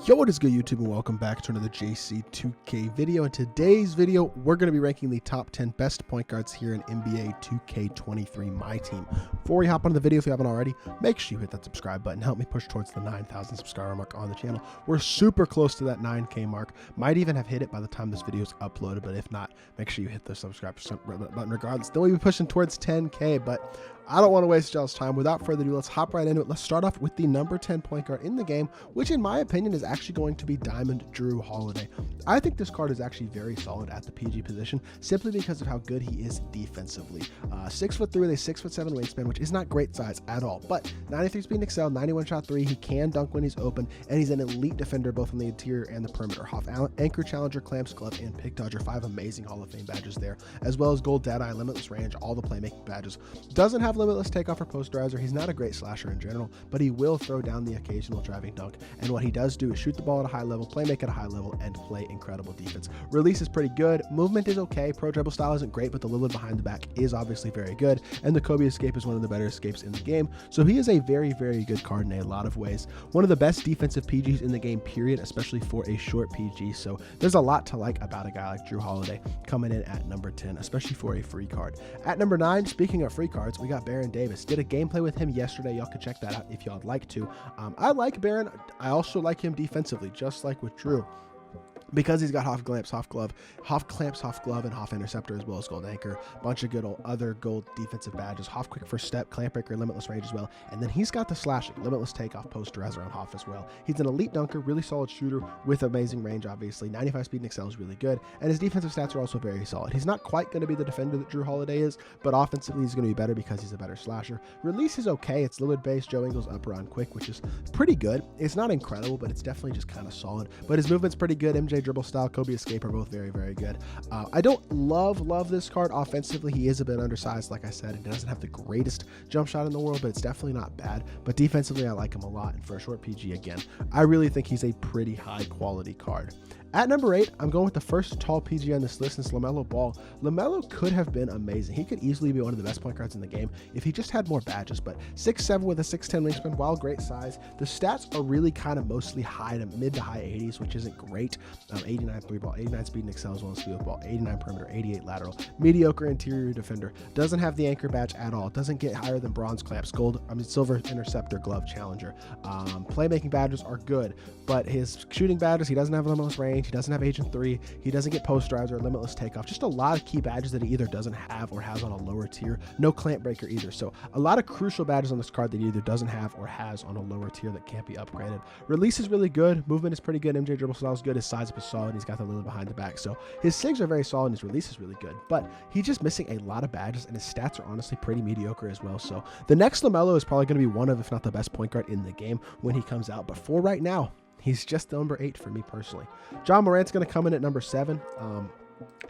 Yo, what is good, YouTube, and welcome back to another JC2K video. In today's video, we're going to be ranking the top 10 best point guards here in NBA 2K23 MyTEAM. Before we hop on the video, if you haven't already, make sure you hit that subscribe button. Help me push towards the 9,000 subscriber mark on the channel. We're super close to that 9K mark. Might even have hit it by the time this video is uploaded, but if not, make sure you hit the subscribe button regardless. Then we'll be pushing towards 10K, but I don't want to waste y'all's time. Without further ado, let's hop right into it. Let's start off with the number 10 point guard in the game, which in my opinion is actually going to be Diamond Drew Holiday. I think this card is actually very solid at the PG position, simply because of how good he is defensively. 6'3" with a 6'7" wingspan, which is not great size at all, but 93 speed and excel, 91 shot three. He can dunk when he's open, and he's an elite defender both on the interior and the perimeter. Hoff Anchor, Challenger, Clamps, Glove, and Pick Dodger, 5 amazing Hall of Fame badges there, as well as Gold Deadeye, Limitless Range, all the playmaking badges. Doesn't have Limitless Takeoff or Posterizer. He's not a great slasher in general, but he will throw down the occasional driving dunk, and what he does do is shoot the ball at a high level, play make at a high level, and play incredible defense. Release is pretty good. Movement is okay. Pro dribble style isn't great, but the Lillard behind the back is obviously very good, and the Kobe escape is one of the better escapes in the game, so he is a very, very good card in a lot of ways. One of the best defensive PGs in the game, period, especially for a short PG, so there's a lot to like about a guy like Drew Holiday coming in at number 10, especially for a free card. At number 9, speaking of free cards, we got Baron Davis. Did a gameplay with him yesterday. Y'all can check that out if y'all would like to. I like Baron. I also like him defensively, just like with Drew, because he's got Hoff Clamps, Hoff Glove, and Hoff Interceptor, as well as Gold Anchor. Bunch of good other gold defensive badges. Hoff Quick First Step, Clamp Breaker, Limitless Range as well. And then he's got the slashing, Limitless Takeoff, Posterizer on Hoff as well. He's an elite dunker, really solid shooter with amazing range, obviously. 95 speed and excel is really good. And his defensive stats are also very solid. He's not quite going to be the defender that Drew Holiday is, but offensively he's going to be better because he's a better slasher. Release is okay. It's Lillard based, Joe Ingles up around quick, which is pretty good. It's not incredible, but it's definitely just kind of solid. But his movement's pretty good. MJ dribble style, Kobe escape are both very, very good. I don't love this card offensively. He is a bit undersized, like I said, and doesn't have the greatest jump shot in the world, but it's definitely not bad. But defensively, I like him a lot, and for a short PG, again, I really think he's a pretty high quality card. At number 8, I'm going with the first tall PG on this list, and it's LaMelo Ball. LaMelo could have been amazing. He could easily be one of the best point guards in the game if he just had more badges, but 6'7" with a 6'10" wingspan, while great size, the stats are really kind of mostly mid to high 80s, which isn't great. 89 three ball, 89 speed and excel as well as field ball, 89 perimeter, 88 lateral, mediocre interior defender, doesn't have the anchor badge at all, doesn't get higher than bronze clamps, silver interceptor, glove, challenger. Playmaking badges are good, but his shooting badges, he doesn't have limitless range, he doesn't have Agent 3, he doesn't get Posterizer or Limitless Takeoff, just a lot of key badges that he either doesn't have or has on a lower tier. No Clamp Breaker either, so a lot of crucial badges on this card that he either doesn't have or has on a lower tier that can't be upgraded. Release is really good, movement is pretty good, MJ dribble style is good, his size up is solid, he's got the Lillard behind the back, so his SIGs are very solid and his release is really good, but he's just missing a lot of badges and his stats are honestly pretty mediocre as well. So the next LaMelo is probably going to be one of, if not the best point guard in the game when he comes out, but for right now, he's just number 8 for me personally. John Morant's going to come in at number 7.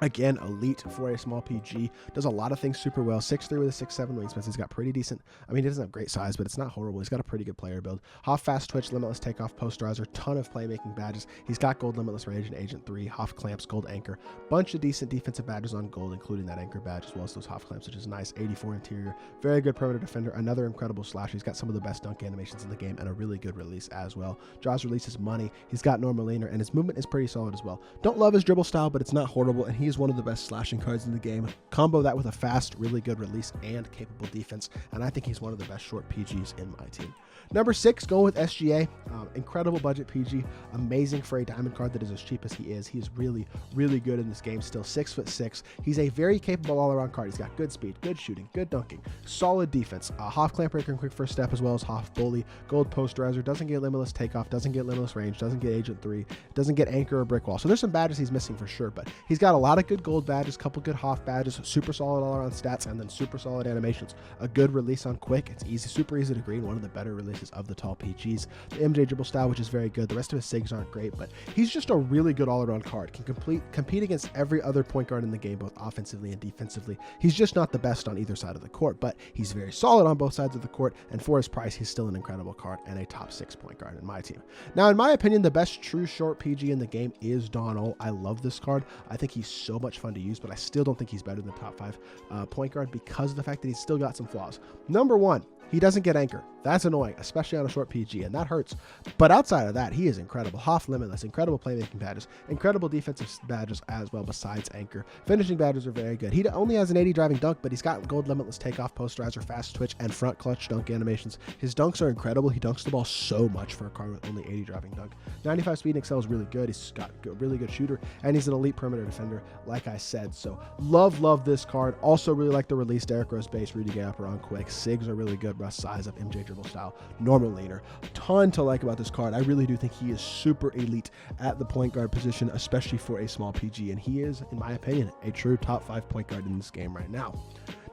Again, elite for a small PG, does a lot of things super well. 6'3" with a 6'7" wingspan. He's got pretty decent, I mean, he doesn't have great size, but it's not horrible. He's got a pretty good player build. Hoff Fast Twitch, Limitless Takeoff, Posterizer, ton of playmaking badges. He's got Gold Limitless Range and Agent 3, Hoff Clamps, Gold Anchor, bunch of decent defensive badges on Gold, including that Anchor badge as well as those Hoff Clamps, which is nice. 84 interior, very good perimeter defender, another incredible slasher. He's got some of the best dunk animations in the game and a really good release as well. Jaws release is money. He's got normal laner and his movement is pretty solid as well. Don't love his dribble style, but it's not horrible, and he is one of the best slashing cards in the game. Combo that with a fast, really good release and capable defense, and I think he's one of the best short PGs in my team. Number 6, going with SGA. Incredible budget PG, amazing for a diamond card that is as cheap as he is. He is really, really good in this game still. 6'6". He's a very capable all-around card. He's got good speed, good shooting, good dunking, solid defense. Hoff Clamp Breaker and Quick First Step, as well as Hoff Bully, Gold Posterizer, doesn't get Limitless Takeoff, doesn't get Limitless Range, doesn't get Agent 3, doesn't get Anchor or Brick Wall. So there's some badges he's missing for sure, but he's got a lot of good gold badges, couple good Hoff badges, super solid all-around stats, and then super solid animations. A good release on quick. It's easy, super easy to green. One of the better releases of the tall PGs. The MJ dribble style, which is very good. The rest of his SIGs aren't great, but he's just a really good all-around card. Can compete against every other point guard in the game, both offensively and defensively. He's just not the best on either side of the court, but he's very solid on both sides of the court, and for his price, he's still an incredible card and a top 6 point guard in my team. Now, in my opinion, the best true short PG in the game is Donald. I love this card. I think he's so much fun to use, but I still don't think he's better than top 5 point guard because of the fact that he's still got some flaws. Number 1, he doesn't get anchor. That's annoying, especially on a short PG, and that hurts. But outside of that, he is incredible. Hoff limitless, incredible playmaking badges, incredible defensive badges as well besides anchor. Finishing badges are very good. He only has an 80 driving dunk, but he's got gold limitless takeoff, posterizer, fast twitch, and front clutch dunk animations. His dunks are incredible. He dunks the ball so much for a card with only 80 driving dunk. 95 speed and excel is really good. He's got a really good shooter, and he's an elite perimeter defender, like I said. So love this card. Also really like the release. Derrick Rose base, Rudy Gay up around quick. Sigs are really good. Russ size up, MJ dribble style, normal leaner. Ton to like about this card. I really do think he is super elite at the point guard position, especially for a small PG, and he is, in my opinion, a true top 5 point guard in this game right now.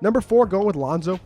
Number 4, going with Lonzo.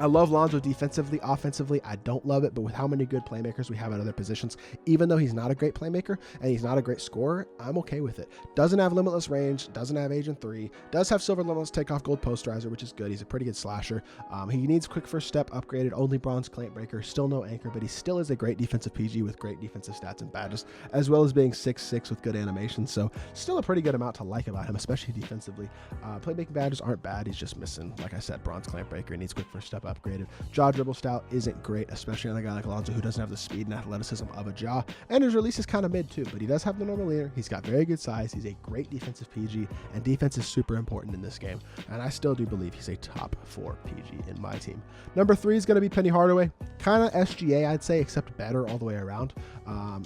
I love Lonzo defensively. Offensively, I don't love it, but with how many good playmakers we have at other positions, even though he's not a great playmaker and he's not a great scorer, I'm okay with it. Doesn't have limitless range, doesn't have Agent 3, does have silver limitless takeoff, gold posterizer, which is good. He's a pretty good slasher. He needs quick first step, upgraded, only bronze clamp breaker, still no anchor, but he still is a great defensive PG with great defensive stats and badges, as well as being 6'6" with good animation. So still a pretty good amount to like about him, especially defensively. Playmaking badges aren't bad. He's just missing, like I said, bronze clamp breaker. He needs quick first step, upgraded. Jaw dribble style isn't great, especially on a guy like Lonzo who doesn't have the speed and athleticism of a Jaw, and his release is kind of mid too, but he does have the normal leaner. He's got very good size. He's a great defensive PG, and defense is super important in this game, and I still do believe he's a top 4 PG in my team. Number 3 is going to be Penny Hardaway. Kind of SGA, I'd say, except better all the way around.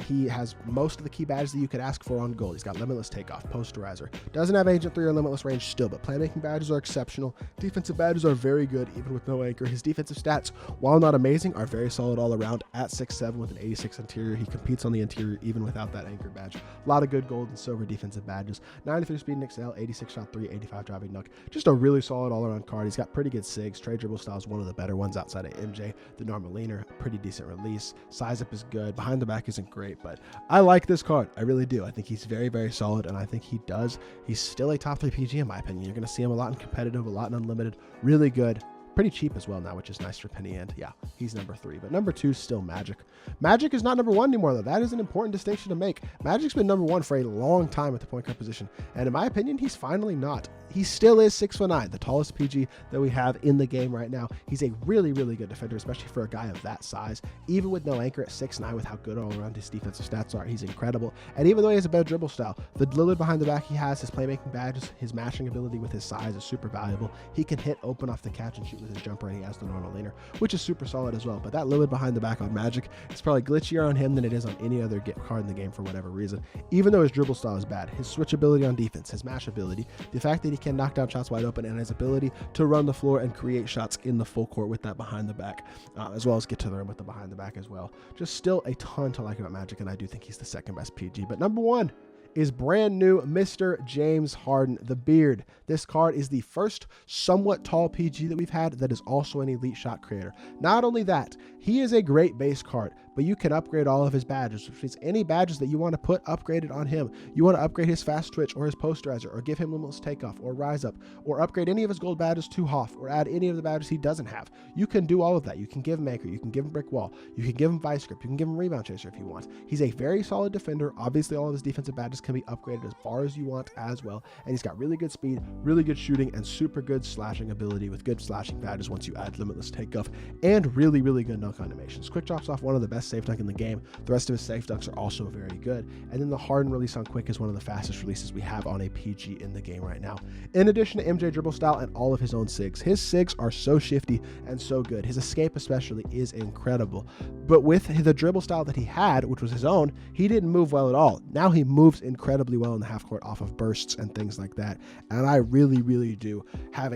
He has most of the key badges that you could ask for on gold. He's got limitless takeoff, posterizer, doesn't have Agent 3 or limitless range still, but playmaking badges are exceptional. Defensive badges are very good, even with no anchor. His defensive stats, while not amazing, are very solid all around. At 6'7" with an 86 interior, he competes on the interior even without that anchor badge. A lot of good gold and silver defensive badges. 93 speed and excel, 86 shot 3, 85 driving dunk. Just a really solid all-around card. He's got pretty good sigs. Trade dribble style is one of the better ones outside of MJ. The normal leaner, pretty decent release. Size up is good. Behind the back isn't great, but I like this card. I really do. I think he's very, very solid, and I think he's still a top 3 PG in my opinion. You're going to see him a lot in competitive, a lot in unlimited. Really good. Pretty cheap as well now, which is nice for Penny, and yeah, he's number 3. But number 2 is still Magic. Magic is not number 1 anymore, though. That is an important distinction to make. Magic's been number 1 for a long time at the point guard position, and in my opinion, he's finally not. He still is 6'9", the tallest PG that we have in the game right now. He's a really, really good defender, especially for a guy of that size. Even with no anchor at 6'9", with how good all around his defensive stats are, he's incredible. And even though he has a better dribble style, the Lillard behind the back he has, his playmaking badges, his matching ability with his size is super valuable. He can hit open off the catch and shoot with his jumper, and he has the normal leaner, which is super solid as well. But that Lillard behind the back on Magic is probably glitchier on him than it is on any other card in the game for whatever reason. Even though his dribble style is bad, his switch ability on defense, his match ability, the fact that he can knock down shots wide open, and his ability to run the floor and create shots in the full court with that behind the back, as well as get to the rim with the behind the back as well. Just still a ton to like about Magic, and I do think he's the second best PG. But number 1 is brand new Mr. James Harden, the beard. This card is the first somewhat tall PG that we've had that is also an elite shot creator. Not only that, he is a great base card, but you can upgrade all of his badges, which means any badges that you want to put upgraded on him. You want to upgrade his fast twitch or his posterizer, or give him limitless takeoff or rise up, or upgrade any of his gold badges to Hoff, or add any of the badges he doesn't have. You can do all of that. You can give him anchor, you can give him brick wall, you can give him vice grip, you can give him rebound chaser if you want. He's a very solid defender. Obviously all of his defensive badges can be upgraded as far as you want as well, and he's got really good speed, really good shooting, and super good slashing ability with good slashing badges once you add limitless takeoff, and really, really good dunk animations. Quick drops off one of the best safe dunk in the game. The rest of his safe dunks are also very good, and then the Harden release on quick is one of the fastest releases we have on a PG in the game right now. In addition to MJ dribble style and all of his own sigs, his sigs are so shifty and so good. His escape especially is incredible, but with the dribble style that he had, which was his own, he didn't move well at all. Now he moves incredibly well in the half court off of bursts and things like that, and I really, really do have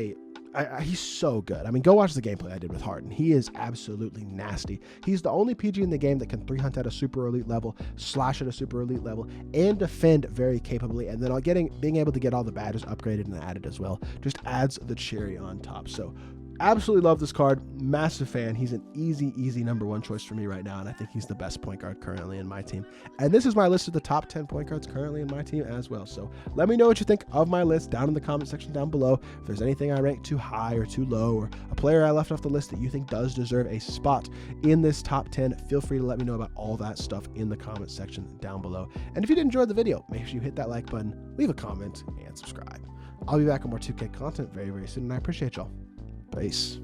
he's so good. I mean, go watch the gameplay I did with Harden. He is absolutely nasty. He's the only PG in the game that can 3-hunt at a super elite level, slash at a super elite level, and defend very capably, and then being able to get all the badges upgraded and added as well just adds the cherry on top. So absolutely love this card. Massive fan. He's an easy number 1 choice for me right now, and I think he's the best point guard currently in my team. And this is my list of the top 10 point guards currently in my team as well. So let me know what you think of my list down in the comment section down below. If there's anything I ranked too high or too low, or a player I left off the list that you think does deserve a spot in this top 10, feel free to let me know about all that stuff in the comment section down below. And if you did enjoy the video, make sure you hit that like button, leave a comment, and subscribe. I'll be back with more 2K content very, very soon, and I appreciate y'all. Peace.